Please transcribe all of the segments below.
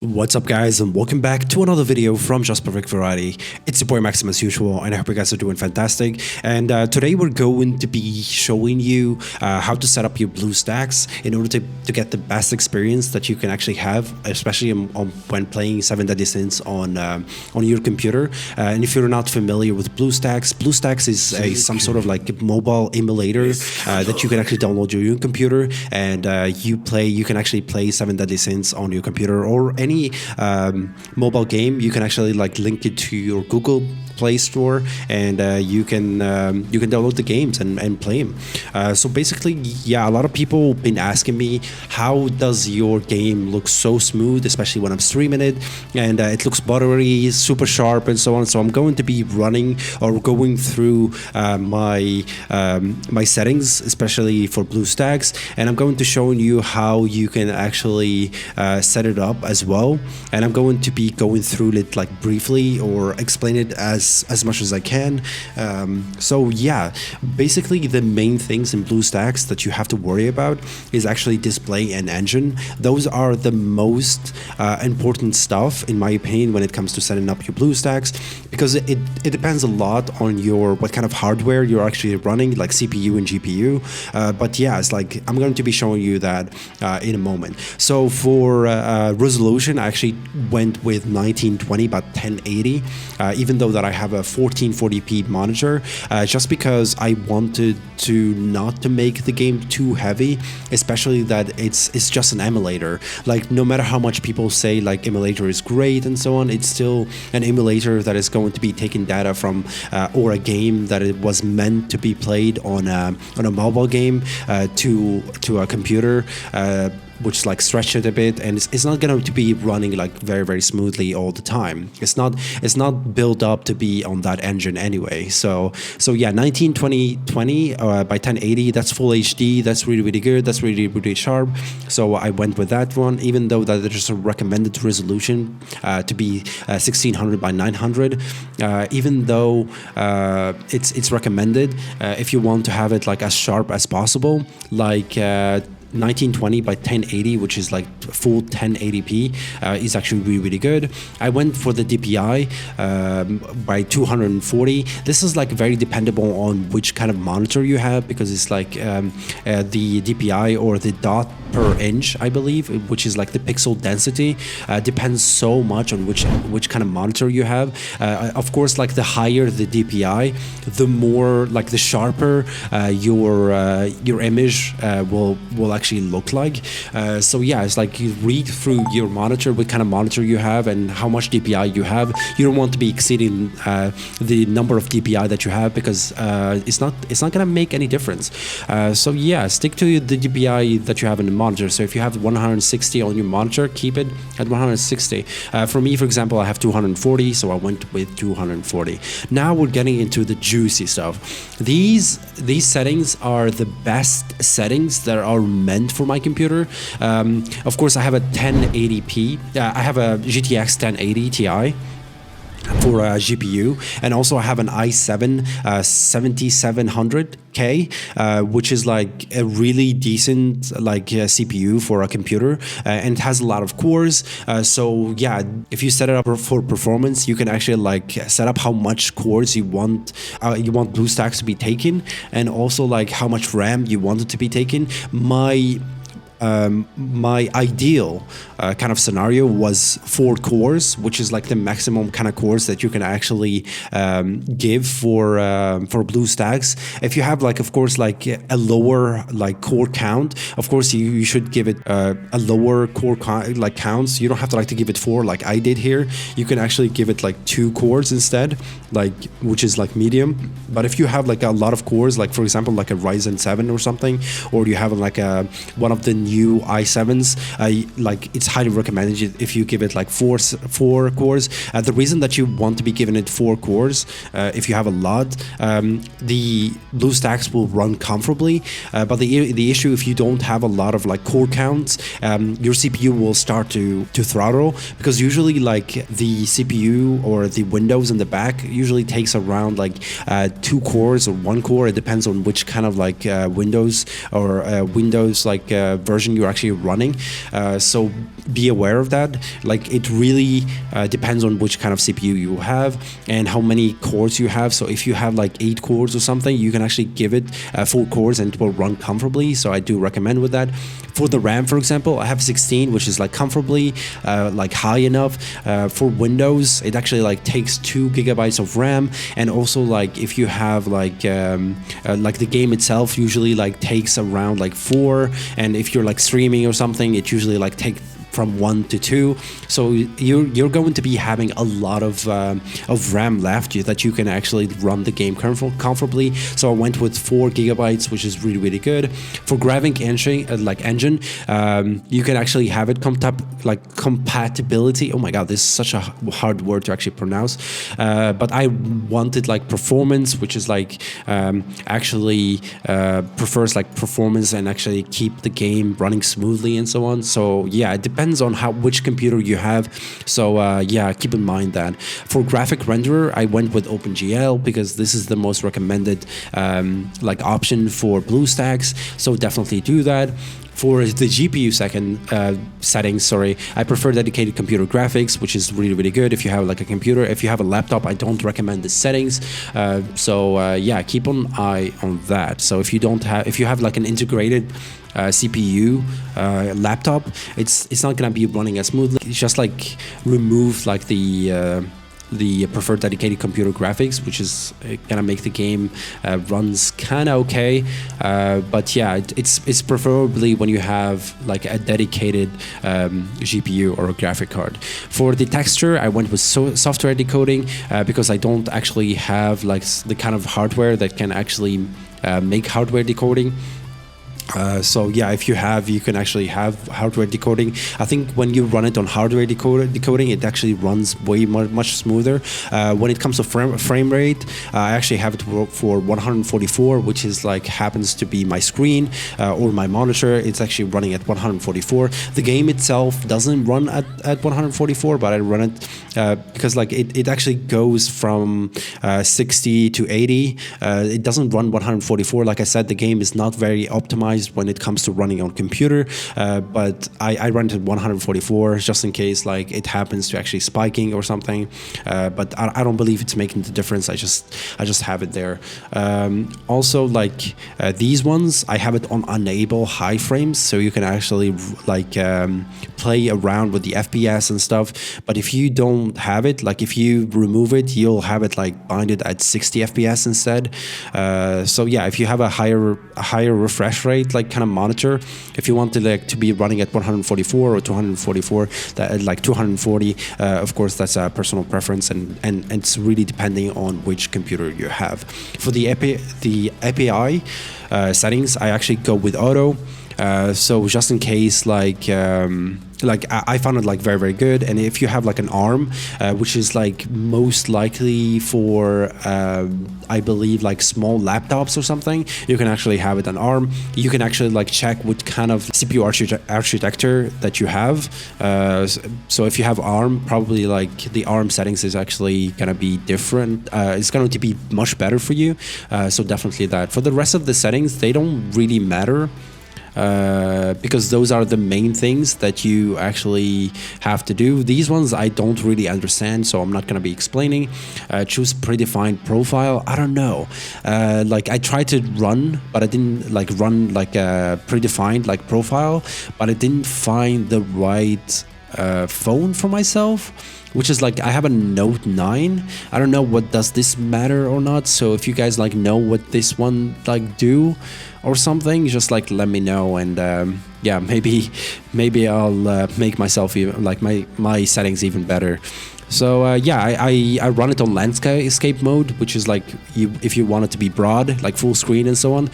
What's up guys, and welcome back to another video from Just Perfect Variety. It's your boy Maxim as usual, and I hope you guys are doing fantastic. And today we're going to be showing you how to set up your Bluestacks in order to get the best experience that you can actually have, especially when playing 7 Deadly Sins on your computer. And if you're not familiar with Bluestacks, Bluestacks is some sort of like mobile emulator that you can actually download to your computer, and you can actually play 7 Deadly Sins on your computer or any mobile game. You can actually like link it to your Google Play Store, and you can download the games and play them. So basically, yeah, a lot of people have been asking me, how does your game look so smooth, especially when I'm streaming it, and it looks buttery, super sharp, and so on. So I'm going to be running or going through my settings, especially for Bluestacks, and I'm going to show you how you can actually set it up as well. And I'm going to be going through it like briefly or explain it as much as I can. So yeah, basically the main things in Bluestacks that you have to worry about is actually display and engine. Those are the most important stuff, in my opinion, when it comes to setting up your Bluestacks, because it depends a lot on what kind of hardware you're actually running, like CPU and GPU. But yeah, it's like I'm going to be showing you that in a moment. So for resolution, I actually went with 1920 by 1080, even though that I have a 1440p monitor, just because I wanted not to make the game too heavy, especially that it's just an emulator. Like, no matter how much people say like emulator is great and so on, it's still an emulator that is going to be taking data from or a game that it was meant to be played on a mobile game to a computer, which like stretch it a bit, and it's not going to be running like very smoothly all the time. It's not built up to be on that engine anyway. So yeah, 1920 by 1080, that's full HD. That's really good. That's really sharp. So I went with that one, even though that there's a recommended resolution to be 1600 by 900. Even though it's recommended, if you want to have it like as sharp as possible, like 1920 by 1080, which is like full 1080p, is actually really good. I went for the DPI by 240. This is like very dependable on which kind of monitor you have, because it's like the DPI or the dot per inch, I believe, which is like the pixel density, depends so much on which kind of monitor you have. Of course, like the higher the DPI, the more like the sharper your image will actually look like. So yeah, it's like you read through your monitor, what kind of monitor you have and how much DPI you have. You don't want to be exceeding the number of DPI that you have, because it's not gonna make any difference. So yeah, stick to the DPI that you have in the monitor. So if you have 160 on your monitor, keep it at 160. For me, for example, I have 240, so I went with 240. Now we're getting into the juicy stuff. These settings are the best settings that are meant for my computer. Of course, I have a 1080p. I have a GTX 1080 Ti for a GPU, and also I have an i7 7700K, which is like a really decent like CPU for a computer, and it has a lot of cores. So yeah, if you set it up for performance, you can actually like set up how much cores you want Bluestacks to be taking, and also like how much RAM you want it to be taken. My ideal kind of scenario was 4 cores, which is like the maximum kind of cores that you can actually give for Bluestacks. If you have like, of course, like a lower like core count, of course you should give it a lower core counts. You don't have to like to give it 4 like I did here. You can actually give it like 2 cores instead, like, which is like medium. But if you have like a lot of cores, like for example like a Ryzen 7 or something, or you have like one of the new i7s, like it's highly recommended if you give it like four cores. The reason that you want to be giving it 4 cores, if you have a lot, the Bluestacks will run comfortably. But the issue, if you don't have a lot of like core counts, your CPU will start to throttle, because usually like the CPU or the Windows in the back usually takes around like 2 cores or 1 core. It depends on which kind of like Windows or Windows like version version you're actually running. So be aware of that. Like it really depends on which kind of CPU you have and how many cores you have. So if you have like 8 cores or something, you can actually give it 4 cores and it will run comfortably. So I do recommend with that. For the RAM, for example, I have 16, which is like comfortably like high enough. For Windows, it actually like takes 2 gigabytes of RAM, and also like if you have like the game itself usually like takes around like 4, and if you're like streaming or something, it usually like take from 1 to 2. So you're going to be having a lot of RAM left that you can actually run the game comfortably. So I went with 4 gigabytes, which is really good. For graphic engine, you can actually have it compatibility. Oh my god, this is such a hard word to actually pronounce. But I wanted like performance, which is like actually prefers like performance and actually keep the game running smoothly and so on. So yeah, it depends on which computer you have. So yeah, keep in mind that. For graphic renderer, I went with OpenGL because this is the most recommended like option for Bluestacks. So definitely do that. For the GPU settings, I prefer dedicated computer graphics, which is really good if you have like a computer. If you have a laptop, I don't recommend the settings. Yeah, keep an eye on that. So if you have like an integrated CPU laptop, it's not gonna be running as smoothly. It's just like remove like the preferred dedicated computer graphics, which is gonna make the game runs kind of okay, but yeah, it's preferably when you have like a dedicated GPU or a graphic card. For the texture, I went with software decoding because I don't actually have like the kind of hardware that can actually make hardware decoding. So yeah, if you can actually have hardware decoding. I think when you run it on hardware decoding, it actually runs way much smoother. When it comes to frame rate, I actually have it for 144, which is like happens to be my screen or my monitor. It's actually running at 144. The game itself doesn't run at 144, but I run it because like it actually goes from 60 to 80. It doesn't run 144. Like I said, the game is not very optimized when it comes to running on computer, but I run it at 144 just in case like it happens to actually spiking or something, but I don't believe it's making the difference. I just have it there. Also like these ones, I have it on enable high frames, so you can actually like play around with the FPS and stuff. But if you don't have it, like if you remove it, you'll have it like binded at 60 FPS instead. So yeah, if you have a higher refresh rate like kind of monitor, if you want to like to be running at 144 or 244, that like 240, of course that's a personal preference, and it's really depending on which computer you have. For the API settings, I actually go with auto. So just in case like I found it like very good. And if you have like an ARM, which is like most likely for I believe like small laptops or something, you can actually have it on ARM. You can actually like check what kind of CPU architecture that you have. So if you have ARM, probably like the ARM settings is actually gonna be different. It's going to be much better for you. So definitely that. For the rest of the settings, they don't really matter. Because those are the main things that you actually have to do. These ones I don't really understand, so I'm not going to be explaining. Choose predefined profile. I don't know. Like I tried to run, but I didn't like run like a predefined like profile, but I didn't find the right phone for myself, which is like I have a Note 9. I don't know what does this matter or not. So if you guys like know what this one like do or something, just like let me know, and yeah, maybe I'll make myself even, like my settings even better. So yeah, I run it on landscape mode, which is like if you want it to be broad, like full screen and so on.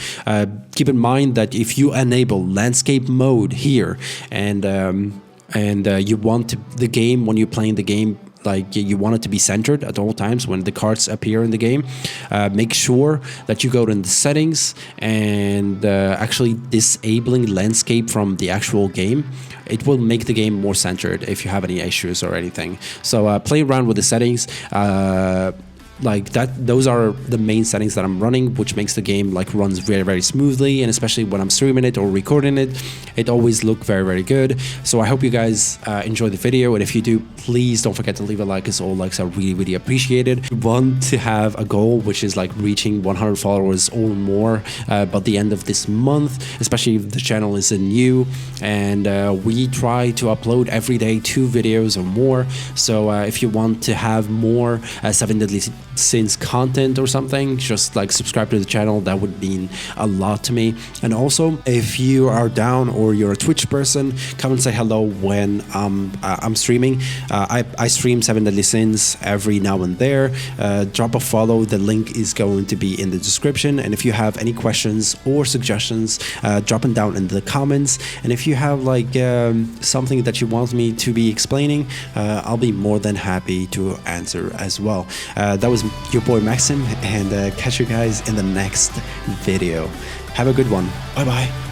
Keep in mind that if you enable landscape mode here and you want the game, when you're playing the game, like you want it to be centered at all times when the cards appear in the game, make sure that you go to the settings and actually disabling landscape from the actual game. It will make the game more centered if you have any issues or anything. So play around with the settings. like that, those are the main settings that I'm running, which makes the game like runs very, very smoothly. And especially when I'm streaming it or recording it, it always look very, very good. So I hope you guys enjoy the video, and if you do, please don't forget to leave a like, as all likes are really, really appreciated. We want to have a goal which is like reaching 100 followers or more by the end of this month, especially if the channel is new. And we try to upload every day 2 videos or more. So if you want to have more 7 Deadly Sins content or something, just like subscribe to the channel. That would mean a lot to me. And also, if you are down or you're a Twitch person, come and say hello when I'm streaming. I stream 7 Deadly Sins every now and there. Drop a follow. The link is going to be in the description. And if you have any questions or suggestions, drop them down in the comments. And if you have like something that you want me to be explaining, I'll be more than happy to answer as well. That was your boy Maxim, and catch you guys in the next video. Have a good one. Bye bye.